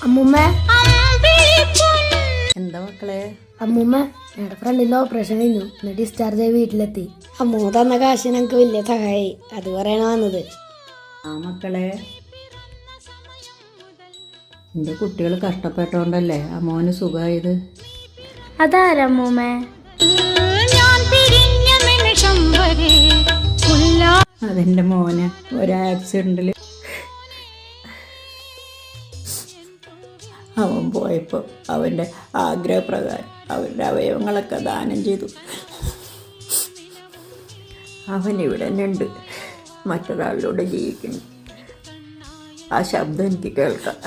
അമ്മൂമ്മ എന്താ മക്കളെ? അമ്മൂമ്മ ഞങ്ങളുടെ ഫ്രണ്ടിന്റെ ഓപ്പറേഷൻ കഴിഞ്ഞു. എന്നിട്ട് ഡിസ്ചാർജ് ആയി വീട്ടിലെത്തി. അമ്മൂമ്മ തന്ന കാശ് ഞങ്ങൾക്ക് വലിയ സഹായി. അത് പറയണ വന്നത്. ആ മക്കളെ, എൻ്റെ കുട്ടികൾ കഷ്ടപ്പെട്ടോണ്ടല്ലേ അമ്മോന് സുഖമായത്. അതാരമ്മൂമ്മേ? അതെൻ്റെ മോന് ഒരാക്സിഡൻറ്റിൽ അവൻ പോയപ്പോൾ അവൻ്റെ ആഗ്രഹപ്രകാരം അവൻ്റെ അവയവങ്ങളൊക്കെ ദാനം ചെയ്തു. അവൻ ഇവിടെ തന്നെ ഉണ്ട്, മറ്റൊരാളിലൂടെ ജീവിക്കുന്നു. ആ ശബ്ദം എനിക്ക് കേൾക്കാം.